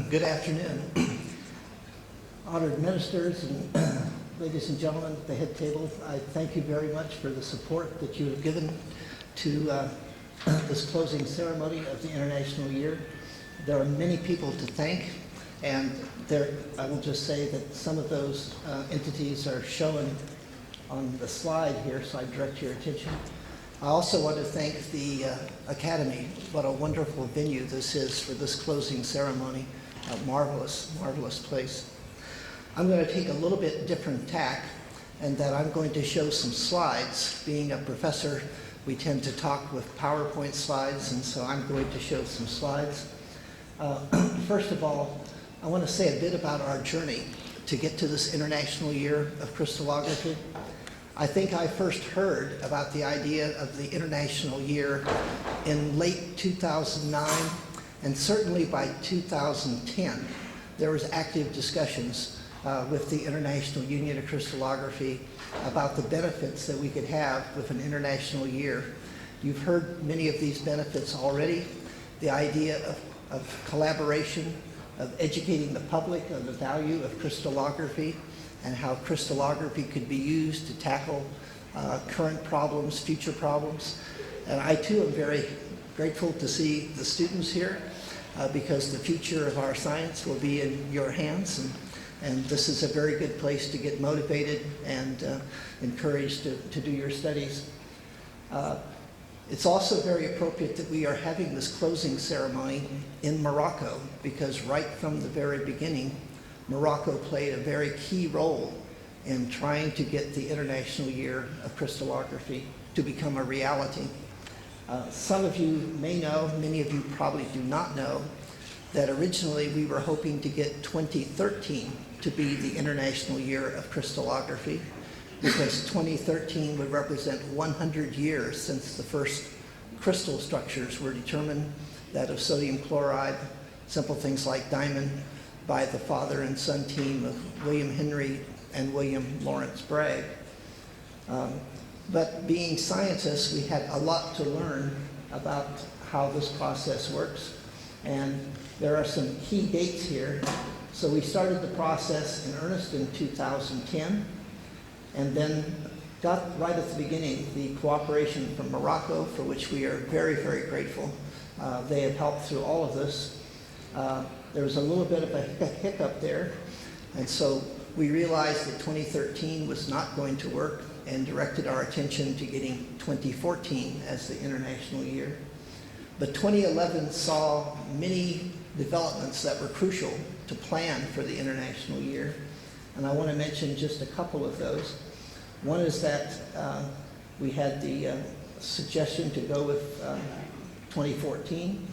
Good afternoon. Honored ministers and ladies and gentlemen at the head table, I thank you very much for the support that you have given to this closing ceremony of the International Year. There are many people to thank, and I will just say that some of those entities are shown on the slide here, so I direct your attention. I also want to thank the Academy. What a wonderful venue this is for this closing ceremony. A marvelous, marvelous place. I'm going to take a little bit different tack, and that I'm going to show some slides. Being a professor, we tend to talk with PowerPoint slides, and so I'm going to show some slides. First of all, I want to say a bit about our journey to get to this International Year of Crystallography. I think I first heard about the idea of the International Year in late 2009, and certainly by 2010, there was active discussions with the International Union of Crystallography about the benefits that we could have with an International Year. You've heard many of these benefits already. The idea of collaboration, of educating the public on the value of crystallography, and how crystallography could be used to tackle current problems, future problems. And I too am very grateful to see the students here because the future of our science will be in your hands, and this is a very good place to get motivated and encouraged to do your studies. It's also very appropriate that we are having this closing ceremony in Morocco, because right from the very beginning, Morocco played a very key role in trying to get the International Year of Crystallography to become a reality. Some of you may know, many of you probably do not know, that originally we were hoping to get 2013 to be the International Year of Crystallography, because 2013 would represent 100 years since the first crystal structures were determined, that of sodium chloride, simple things like diamond, by the father and son team of William Henry and William Lawrence Bragg. But being scientists, we had a lot to learn about how this process works, and there are some key dates here. So we started the process in earnest in 2010, and then got right at the beginning the cooperation from Morocco, for which we are very, very grateful. They have helped through all of this. There was a little bit of a hiccup there, and so we realized that 2013 was not going to work and directed our attention to getting 2014 as the International Year. But 2011 saw many developments that were crucial to plan for the International Year, and I want to mention just a couple of those. One is that we had the suggestion to go with 2014.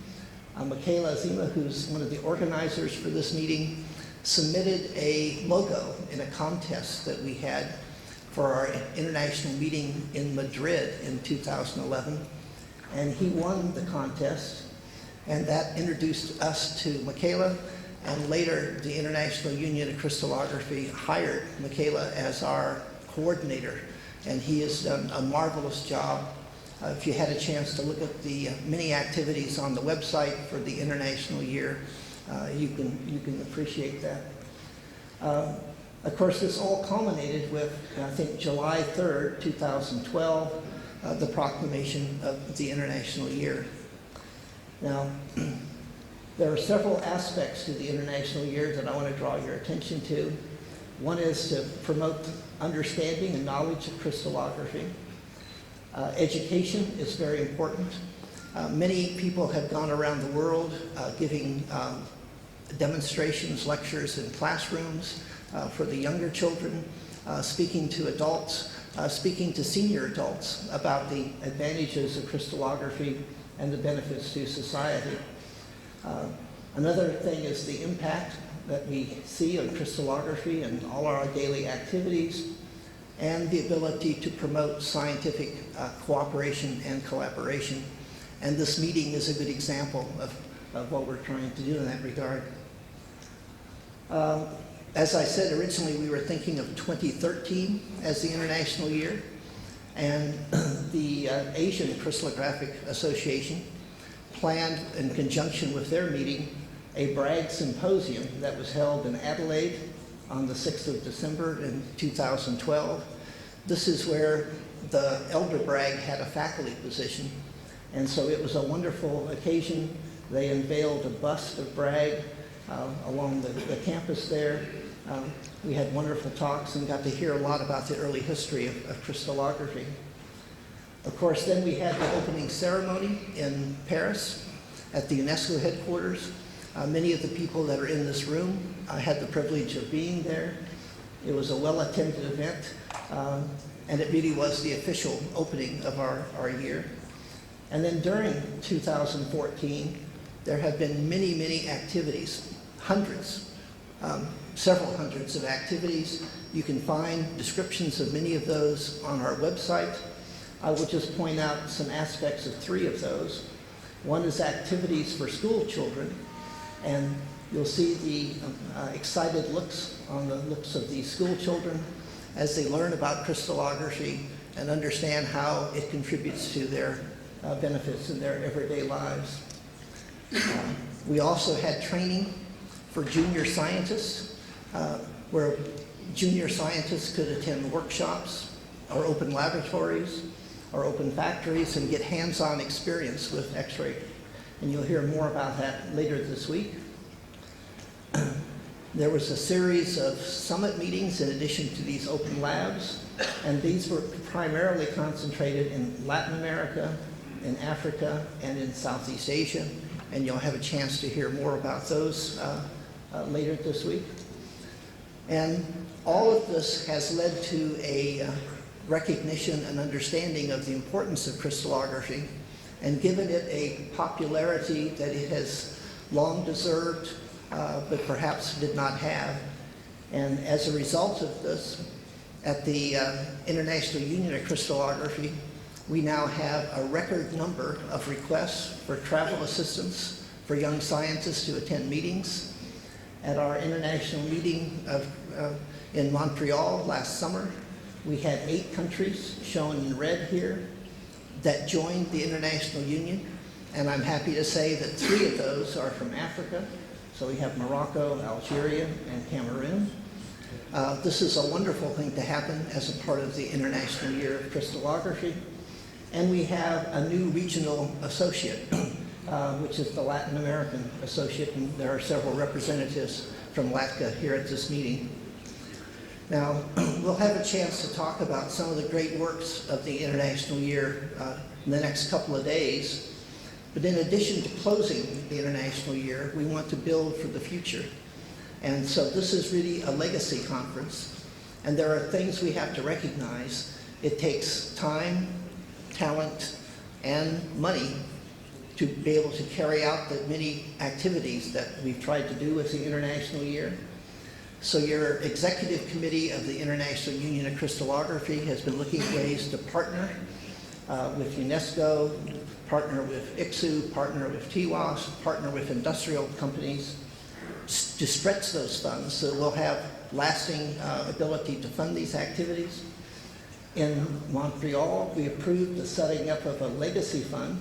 Michaela Zima, who's one of the organizers for this meeting, submitted a logo in a contest that we had for our international meeting in Madrid in 2011. And he won the contest, and that introduced us to Michaela, and later the International Union of Crystallography hired Michaela as our coordinator, and he has done a marvelous job. If you had a chance to look at the many activities on the website for the International Year, you can appreciate that. Of course, this all culminated with, I think, July 3rd, 2012, the proclamation of the International Year. Now, there are several aspects to the International Year that I want to draw your attention to. One is to promote understanding and knowledge of crystallography. Education is very important. Many people have gone around the world giving demonstrations, lectures in classrooms for the younger children, speaking to adults, speaking to senior adults about the advantages of crystallography and the benefits to society. Another thing is the impact that we see of crystallography in all our daily activities, and the ability to promote scientific cooperation and collaboration. And this meeting is a good example of what we're trying to do in that regard. As I said, originally we were thinking of 2013 as the International Year, and the Asian Crystallographic Association planned, in conjunction with their meeting, a Bragg Symposium that was held in Adelaide on the 6th of December in 2012. This is where the Elder Bragg had a faculty position, and so it was a wonderful occasion. They unveiled a bust of Bragg along the campus there. We had wonderful talks and got to hear a lot about the early history of crystallography. Of course, then we had the opening ceremony in Paris at the UNESCO headquarters. Many of the people that are in this room had the privilege of being there. It was a well-attended event, and it really was the official opening of our year. And then during 2014, there have been many, many activities, hundreds, several hundreds of activities. You can find descriptions of many of those on our website. I will just point out some aspects of 3 of those. One is activities for school children, and you'll see the excited looks on the looks of these school children as they learn about crystallography and understand how it contributes to their benefits in their everyday lives. We also had training for junior scientists, where junior scientists could attend workshops or open laboratories or open factories and get hands-on experience with X-ray. And you'll hear more about that later this week. There was a series of summit meetings in addition to these open labs, and these were primarily concentrated in Latin America, in Africa, and in Southeast Asia, and you'll have a chance to hear more about those later this week. And all of this has led to a recognition and understanding of the importance of crystallography and given it a popularity that it has long deserved, but perhaps did not have. And as a result of this, at the International Union of Crystallography, we now have a record number of requests for travel assistance for young scientists to attend meetings. At our international meeting in Montreal last summer, we had 8 countries shown in red here that joined the International Union, and I'm happy to say that 3 of those are from Africa. So we have Morocco, Algeria, and Cameroon. This is a wonderful thing to happen as a part of the International Year of Crystallography. And we have a new regional associate, which is the Latin American associate, and there are several representatives from LATCA here at this meeting. Now, we'll have a chance to talk about some of the great works of the International Year in the next couple of days. But in addition to closing the International Year, we want to build for the future. And so this is really a legacy conference, and there are things we have to recognize. It takes time, talent, and money to be able to carry out the many activities that we've tried to do with the International Year. So your executive committee of the International Union of Crystallography has been looking at ways to partner with UNESCO, partner with ICSU, partner with TWAS, partner with industrial companies to stretch those funds so that we'll have lasting ability to fund these activities. In Montreal, we approved the setting up of a legacy fund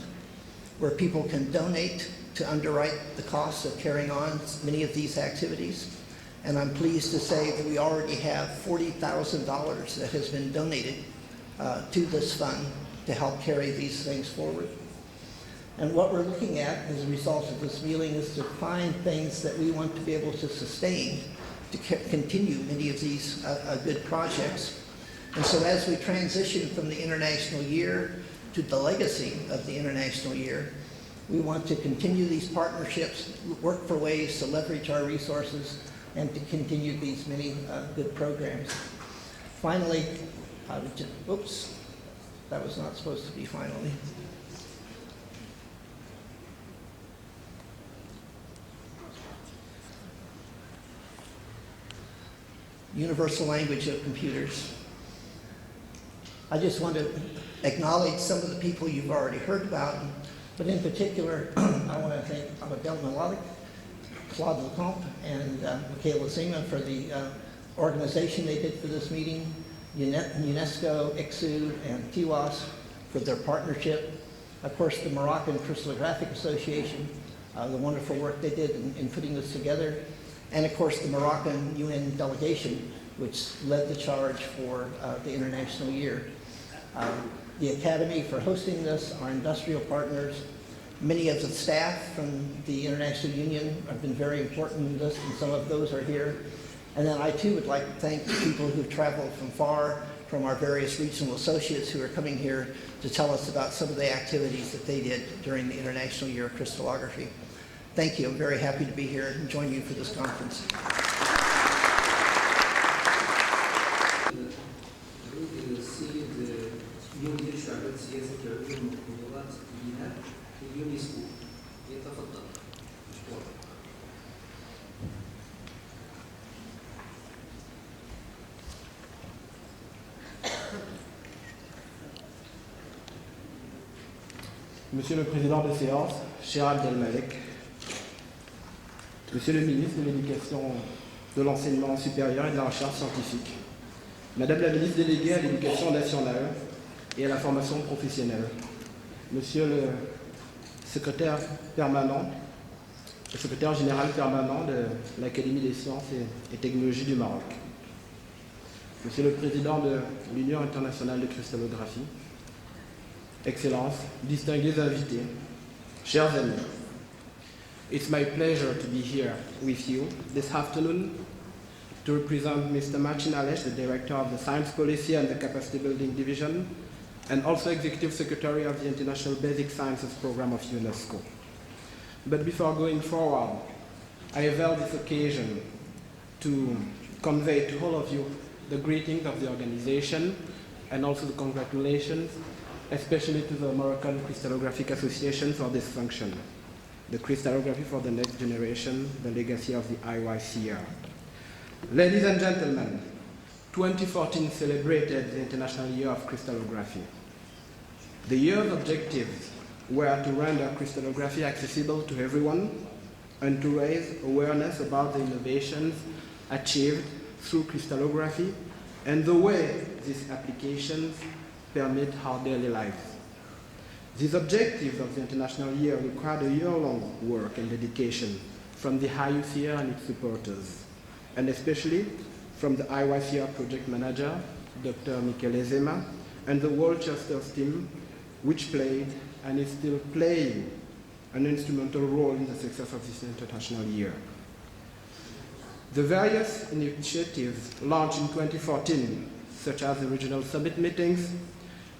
where people can donate to underwrite the costs of carrying on many of these activities. And I'm pleased to say that we already have $40,000 that has been donated to this fund to help carry these things forward. And what we're looking at as a result of this meeting is to find things that we want to be able to sustain to continue many of these good projects. And so as we transition from the International Year to the legacy of the International Year, we want to continue these partnerships, work for ways to leverage our resources, and to continue these many good programs. Finally, I would just, oops, that was not supposed to be finally. Universal language of computers. I just want to acknowledge some of the people you've already heard about, but in particular, I want to thank Abel Melodic, Claude Lecomte, and Michaela Zima for the organization they did for this meeting, UNESCO, ICSU, and TWAS for their partnership. Of course, the Moroccan Crystallographic Association the wonderful work they did in putting this together, and of course the Moroccan UN delegation, which led the charge for the International Year. The Academy for hosting this, our industrial partners, many of the staff from the International Union have been very important in this, and some of those are here. And then I too would like to thank the people who've traveled from far, from our various regional associates who are coming here to tell us about some of the activities that they did during the International Year of Crystallography. Thank you. I'm very happy to be here and join you for this conference. UNESCO. يتفضل. Monsieur le Président de séance, cher Abdelmalek, Monsieur le Ministre de l'Éducation, de l'Enseignement supérieur et de la Recherche scientifique, Madame la Ministre déléguée à l'Éducation nationale et à la formation professionnelle, Monsieur le secrétaire permanent, le secrétaire général permanent de l'Académie des sciences et technologies du Maroc, Monsieur le Président de l'Union internationale de cristallographie, Excellences, distingués invités, chers amis, it's my pleasure to be here with you this afternoon to represent Mr. Martin Alesh, the Director of the Science Policy and the Capacity Building Division, and also Executive Secretary of the International Basic Sciences Program of UNESCO. But before going forward, I avail this occasion to convey to all of you the greetings of the organization and also the congratulations, especially to the Moroccan Crystallographic Association for this function, the crystallography for the next generation, the legacy of the IYCr. Ladies and gentlemen, 2014 celebrated the International Year of Crystallography. The year's objectives were to render crystallography accessible to everyone and to raise awareness about the innovations achieved through crystallography and the way these applications permit our daily lives. These objectives of the International Year required a year-long work and dedication from the IUCr and its supporters, and especially from the IYCr project manager, Dr. Michele Zema, and the World Chasters team, which played and is still playing an instrumental role in the success of this International Year. The various initiatives launched in 2014, such as the regional summit meetings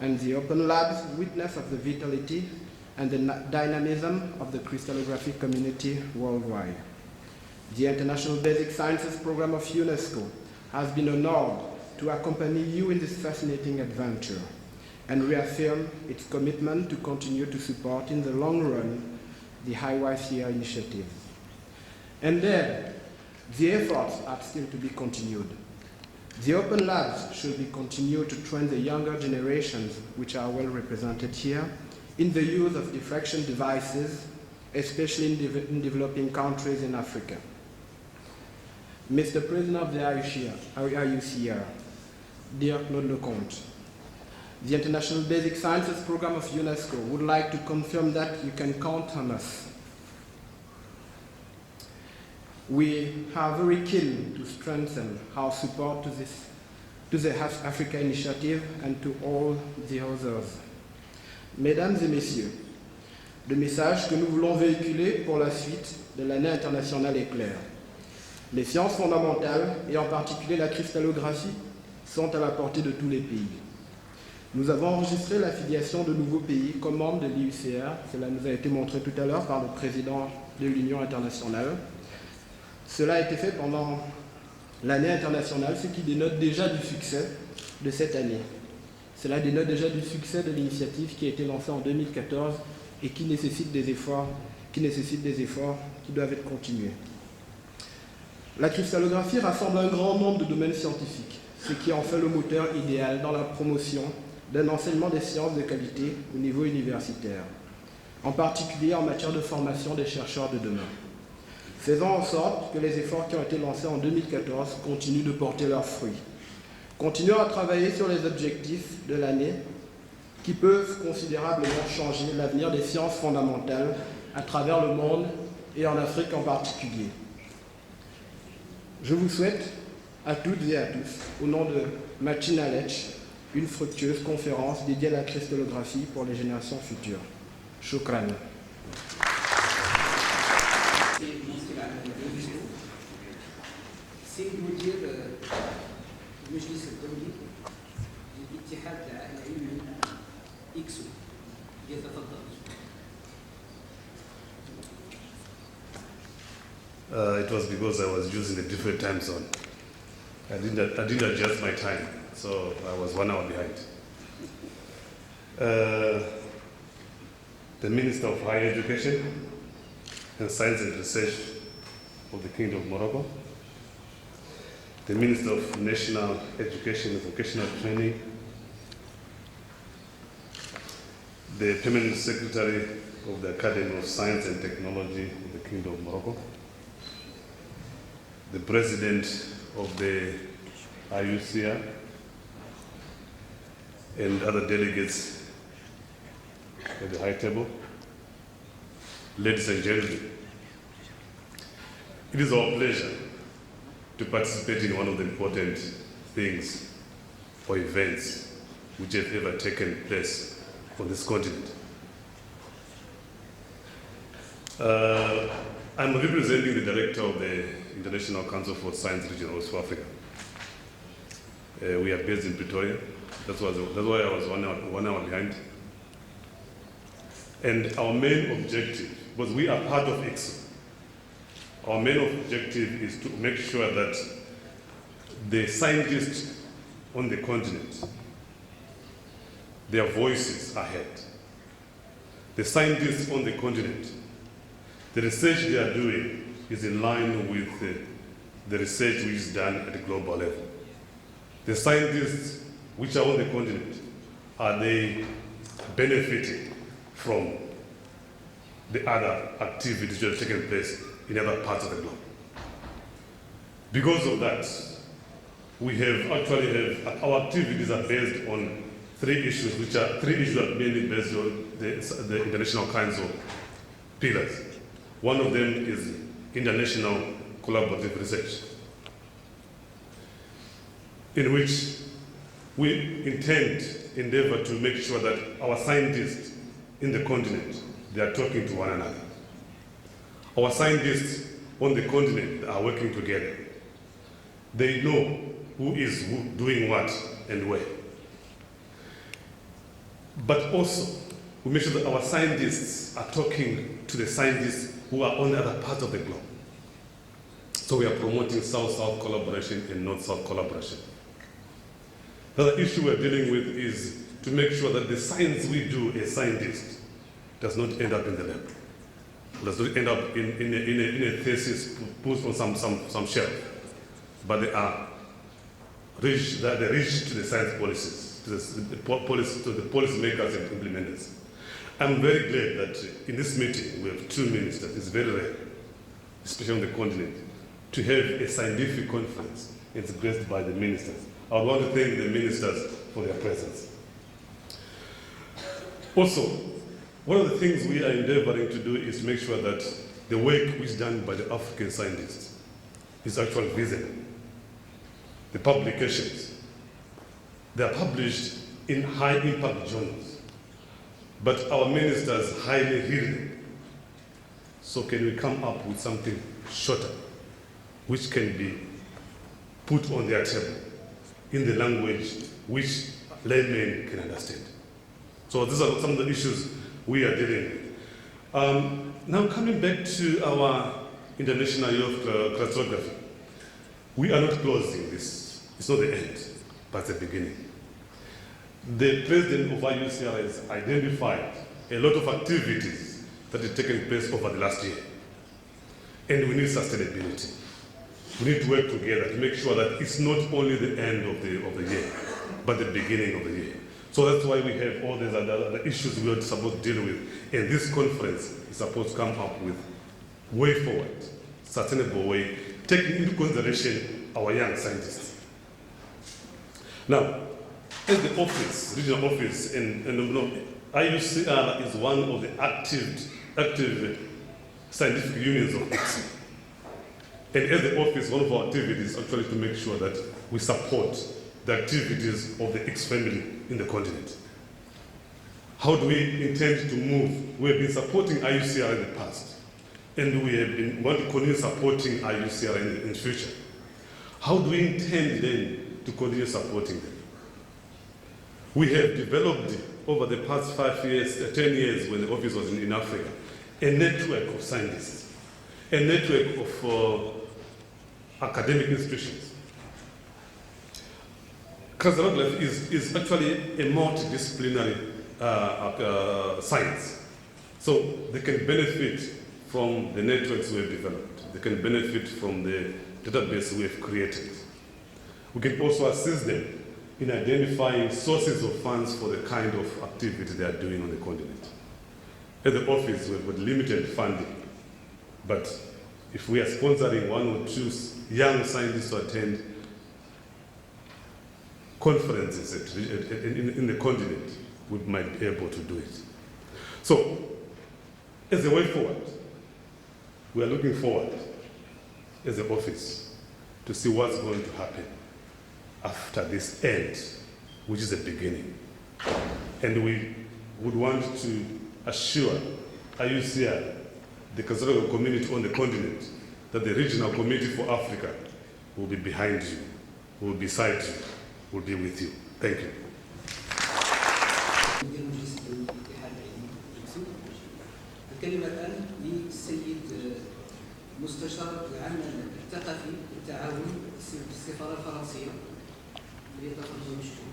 and the open labs, witness of the vitality and the dynamism of the crystallographic community worldwide. The International Basic Sciences Program of UNESCO has been honored to accompany you in this fascinating adventure and reaffirm its commitment to continue to support in the long run the IYCr initiative. And then, the efforts are still to be continued. The open labs should be continued to train the younger generations, which are well represented here, in the use of diffraction devices, especially in developing countries in Africa. Mr. President of the IUCr, dear Claude Lecomte, the International Basic Sciences Program of UNESCO would like to confirm that you can count on us. We are very keen to strengthen our support to the Africa Initiative and to all the others. Mesdames et messieurs, le message que nous voulons véhiculer pour la suite de l'année internationale est clair. Les sciences fondamentales, et en particulier la cristallographie, sont à la portée de tous les pays. Nous avons enregistré l'affiliation de nouveaux pays comme membres de l'IUCr, cela nous a été montré tout à l'heure par le président de l'Union internationale. Cela a été fait pendant l'année internationale, ce qui dénote déjà du succès de cette année. Cela dénote déjà du succès de l'initiative qui a été lancée en 2014 et qui nécessite des efforts qui doivent être continués. La cristallographie rassemble un grand nombre de domaines scientifiques, ce qui en fait le moteur idéal dans la promotion d'un enseignement des sciences de qualité au niveau universitaire, en particulier en matière de formation des chercheurs de demain. Faisons en sorte que les efforts qui ont été lancés en 2014 continuent de porter leurs fruits. Continuons à travailler sur les objectifs de l'année qui peuvent considérablement changer l'avenir des sciences fondamentales à travers le monde et en Afrique en particulier. Je vous souhaite à toutes et à tous, au nom de Machin Knowledge, une fructueuse conférence dédiée à la crystallographie pour les générations futures. Shukran. سيد مدير المجلس الدولي للاتحاد العالمي ICSU يتفضل. It was because I was using a different time zone. I didn't adjust my time, so I was 1 hour behind. The Minister of Higher Education and Science and Research of the Kingdom of Morocco, the Minister of National Education and Vocational Training, the Permanent Secretary of the Academy of Science and Technology of the Kingdom of Morocco, the President of the IUCr, and other delegates at the high table. Ladies and gentlemen, it is our pleasure to participate in one of the important things or events which have ever taken place on this continent. I'm representing the director of the International Council for Science Region of West Africa. We are based in Pretoria. That's why I was 1 hour behind. And our main objective, because we are part of ICSU, our main objective is to make sure that the scientists on the continent, their voices are heard. The scientists on the continent, the research they are doing is in line with the research which is done at the global level. The scientists which are on the continent, are they benefiting from the other activities that have taken place in other parts of the globe? Because of that, we have our activities are based on three issues that are mainly based on the International Council pillars. One of them is international collaborative research, in which we endeavor to make sure that our scientists in the continent, they are talking to one another. Our scientists on the continent are working together. They know who is doing what and where. But also, we make sure that our scientists are talking to the scientists who are on the other parts of the globe. So we are promoting South-South collaboration and North-South collaboration. The other issue we're dealing with is to make sure that the science we do as scientists does not end up in the lab, does not end up in a thesis put on some shelf, but they reach to the science policies, to the policy makers and implementers. I'm very glad that in this meeting we have two ministers. It's very rare, especially on the continent, to have a scientific conference. It's graced by the ministers. I want to thank the ministers for their presence. Also, one of the things we are endeavoring to do is to make sure that the work which is done by the African scientists is actually visible. The publications, they are published in high impact journals, but our ministers highly hear them. So can we come up with something shorter, which can be put on their table in the language which laymen can understand? So these are some of the issues we are dealing with. Now coming back to our International Youth Crystallography, we are not closing this. It's not the end, but it's the beginning. The president of IUCr has identified a lot of activities that have taken place over the last year. And we need sustainability. We need to work together to make sure that it's not only the end of the year, but the beginning of the year. So that's why we have all these other issues we are supposed to deal with. And this conference is supposed to come up with way forward, sustainable way, taking into consideration our young scientists. Now, as the office, regional office, and IUCr is one of the active scientific unions of ICSU. And as the office, one of our activities is actually to make sure that we support the activities of the ICSU family in the continent. How do we intend to move? We have been supporting IUCr in the past, and we want to continue supporting IUCr in the future. How do we intend then to continue supporting them? We have developed over the past 5 years, 10 years when the office was in Africa, a network of scientists, a network of academic institutions. Crystallography is actually a multidisciplinary science. So they can benefit from the networks we have developed. They can benefit from the database we have created. We can also assist them in identifying sources of funds for the kind of activity they are doing on the continent. At the office, we've got limited funding, but if we are sponsoring 1 or 2 young scientists to attend conferences in the continent, we might be able to do it. So, as a way forward, we are looking forward as the office to see what's going to happen after this end, which is the beginning. And we would want to assure IUCr, the Councillor community on the continent, that the regional committee for Africa will be behind you, will be beside you, will be with you. Thank you. الكلمة الآن للسيد مستشار العمل الثقافي والتعاون بالسفارة الفرنسية ليتفضل مشكور.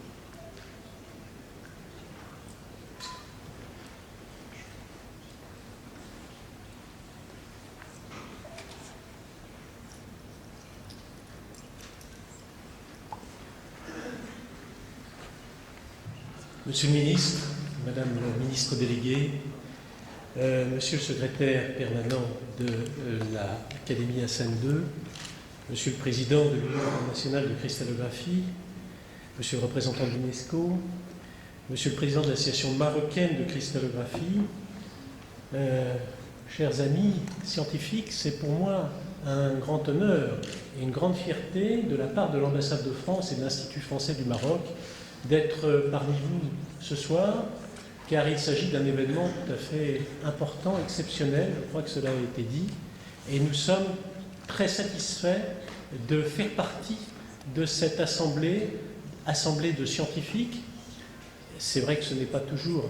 Monsieur le ministre, Madame la ministre déléguée, Monsieur le secrétaire permanent de l'Académie Hassan II, Monsieur le président de l'Union nationale de Crystallographie, Monsieur le représentant de l'UNESCO, Monsieur le président de l'Association marocaine de Crystallographie, chers amis scientifiques, c'est pour moi un grand honneur et une grande fierté de la part de l'ambassade de France et de l'Institut français du Maroc d'être parmi vous ce soir, car il s'agit d'un événement tout à fait important, exceptionnel, je crois que cela a été dit, et nous sommes très satisfaits de faire partie de cette assemblée de scientifiques. C'est vrai que ce n'est pas toujours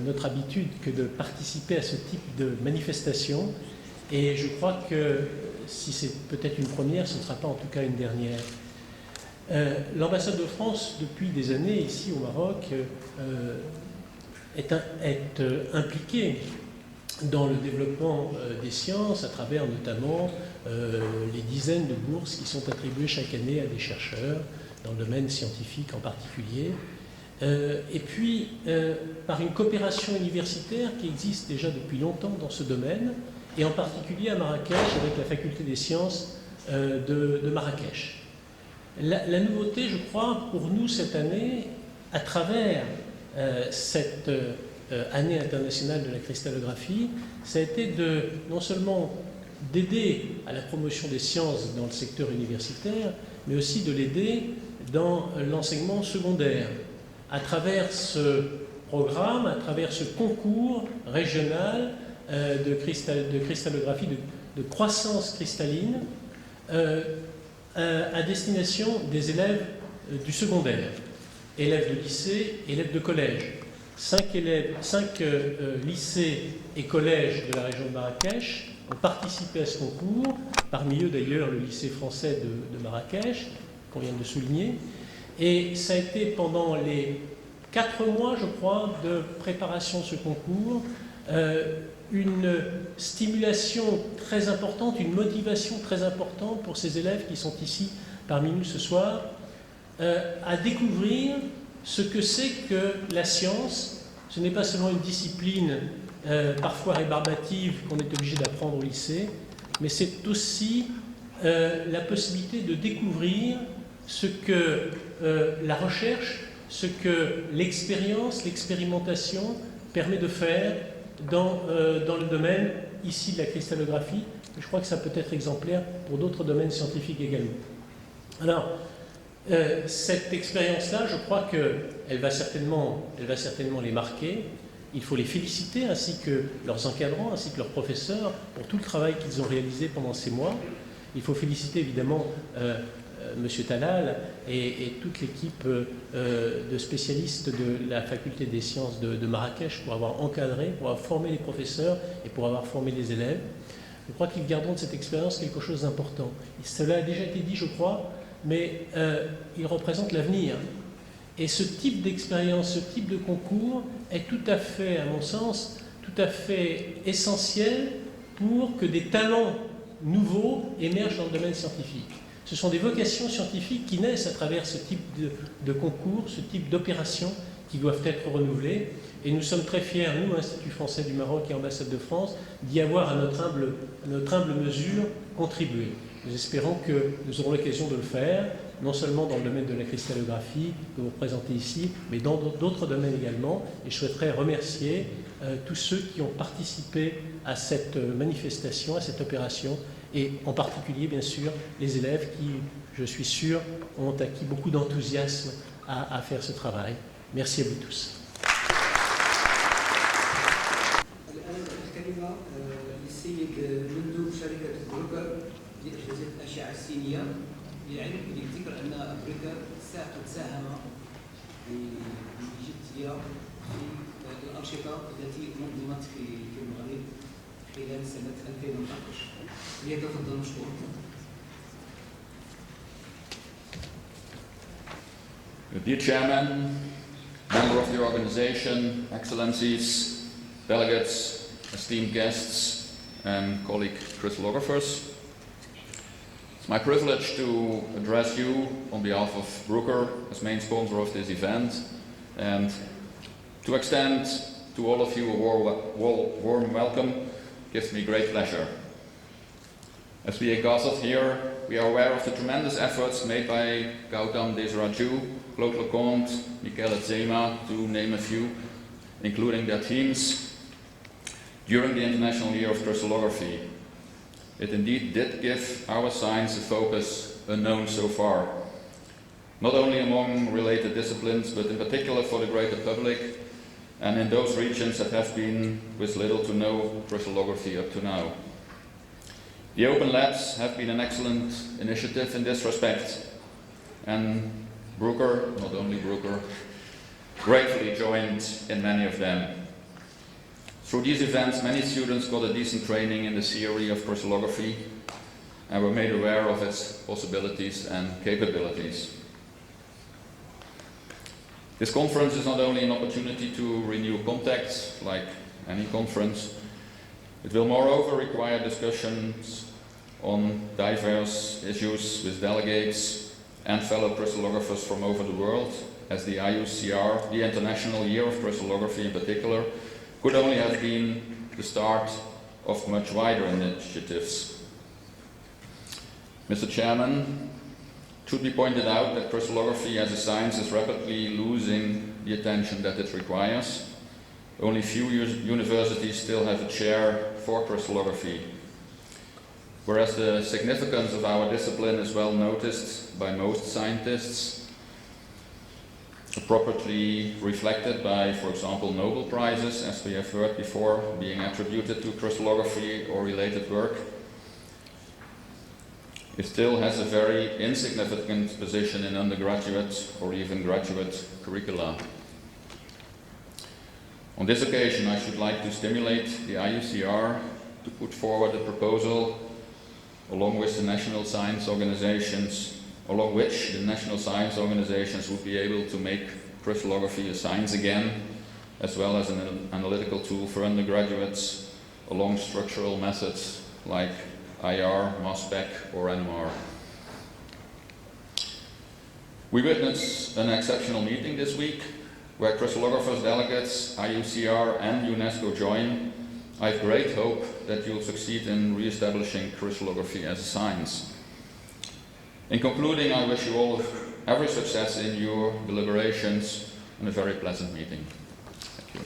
notre habitude que de participer à ce type de manifestation, et je crois que si c'est peut-être une première, ce ne sera pas en tout cas une dernière. L'ambassade de France, depuis des années, ici au Maroc, est impliquée dans le développement des sciences à travers notamment les dizaines de bourses qui sont attribuées chaque année à des chercheurs dans le domaine scientifique en particulier. Et puis, par une coopération universitaire qui existe déjà depuis longtemps dans ce domaine, et en particulier à Marrakech avec la faculté des sciences de Marrakech. La nouveauté, je crois, pour nous cette année, à travers cette année internationale de la cristallographie, ça a été non seulement d'aider à la promotion des sciences dans le secteur universitaire, mais aussi de l'aider dans l'enseignement secondaire, à travers ce programme, à travers ce concours régional de cristallographie, de croissance cristalline, à destination des élèves du secondaire, élèves de lycée, élèves de collège. 5 lycées et collèges de la région de Marrakech ont participé à ce concours, parmi eux d'ailleurs le lycée français de Marrakech, qu'on vient de souligner, et ça a été pendant les 4 mois, je crois, de préparation de ce concours, une stimulation très importante, une motivation très importante pour ces élèves qui sont ici parmi nous ce soir, à découvrir ce que c'est que la science. Ce n'est pas seulement une discipline parfois rébarbative qu'on est obligé d'apprendre au lycée, mais c'est aussi la possibilité de découvrir ce que la recherche, ce que l'expérience, l'expérimentation permet de faire dans le domaine ici de la cristallographie. Je crois que ça peut être exemplaire pour d'autres domaines scientifiques également. Alors, cette expérience-là, je crois qu'elle va certainement les marquer. Il faut les féliciter, ainsi que leurs encadrants, ainsi que leurs professeurs, pour tout le travail qu'ils ont réalisé pendant ces mois. Il faut féliciter évidemment M. Talal et toute l'équipe de spécialistes de la faculté des sciences de Marrakech pour avoir encadré, pour avoir formé les professeurs et pour avoir formé les élèves. Je crois qu'ils garderont de cette expérience quelque chose d'important. Cela a déjà été dit, je crois, mais il représente l'avenir. Et ce type d'expérience, ce type de concours est tout à fait, à mon sens, tout à fait essentiel pour que des talents nouveaux émergent dans le domaine scientifique. Ce sont des vocations scientifiques qui naissent à travers ce type de concours, ce type d'opérations qui doivent être renouvelées. Et nous sommes très fiers, nous, Institut français du Maroc et Ambassade de France, d'y avoir à notre humble mesure contribué. Nous espérons que nous aurons l'occasion de le faire, non seulement dans le domaine de la cristallographie que vous présentez ici, mais dans d'autres domaines également. Et je souhaiterais remercier tous ceux qui ont participé à cette manifestation, à cette opération, et en particulier, bien sûr, les élèves qui, je suis sûr, ont acquis beaucoup d'enthousiasme à faire ce travail. Merci à vous tous. لأجهزة الأشعة السينية للعلم بالذكر أن أبريكا قد ساهم بجدية في الأنشطة التي نظمت في المغرب خلال سنة 2013. ليتفضل مشكور. Dear Chairman, member of the organization, Excellencies, delegates, esteemed guests, and colleague crystallographers. It's my privilege to address you on behalf of Brooker as main sponsor of this event, and to extend to all of you a warm welcome gives me great pleasure. As we are gathered here, we are aware of the tremendous efforts made by Gautam Desraju, Claude Lecomte, Michele Zema, to name a few, including their teams, during the International Year of Crystallography. It indeed did give our science a focus unknown so far, not only among related disciplines, but in particular for the greater public, and in those regions that have been with little to no crystallography up to now. The Open Labs have been an excellent initiative in this respect, and Brooker, not only Brooker, gratefully joined in many of them. Through these events, many students got a decent training in the theory of crystallography and were made aware of its possibilities and capabilities. This conference is not only an opportunity to renew contacts, like any conference, it will moreover require discussions on diverse issues with delegates and fellow crystallographers from over the world, as the IUCr, the International Year of Crystallography in particular, could only have been the start of much wider initiatives. Mr. Chairman, it should be pointed out that crystallography as a science is rapidly losing the attention that it requires. Only few universities still have a chair for crystallography, whereas the significance of our discipline is well noticed by most scientists, appropriately reflected by, for example, Nobel Prizes, as we have heard before, being attributed to crystallography or related work. It still has a very insignificant position in undergraduate or even graduate curricula. On this occasion, I should like to stimulate the IUCr to put forward a proposal along which the national science organizations would be able to make crystallography a science again, as well as an analytical tool for undergraduates along structural methods like IR, mass spec, or NMR. We witnessed an exceptional meeting this week where crystallographers, delegates, IUCr and UNESCO join. I have great hope that you'll succeed in re-establishing crystallography as a science. In concluding, I wish you all every success in your deliberations and a very pleasant meeting. Thank you.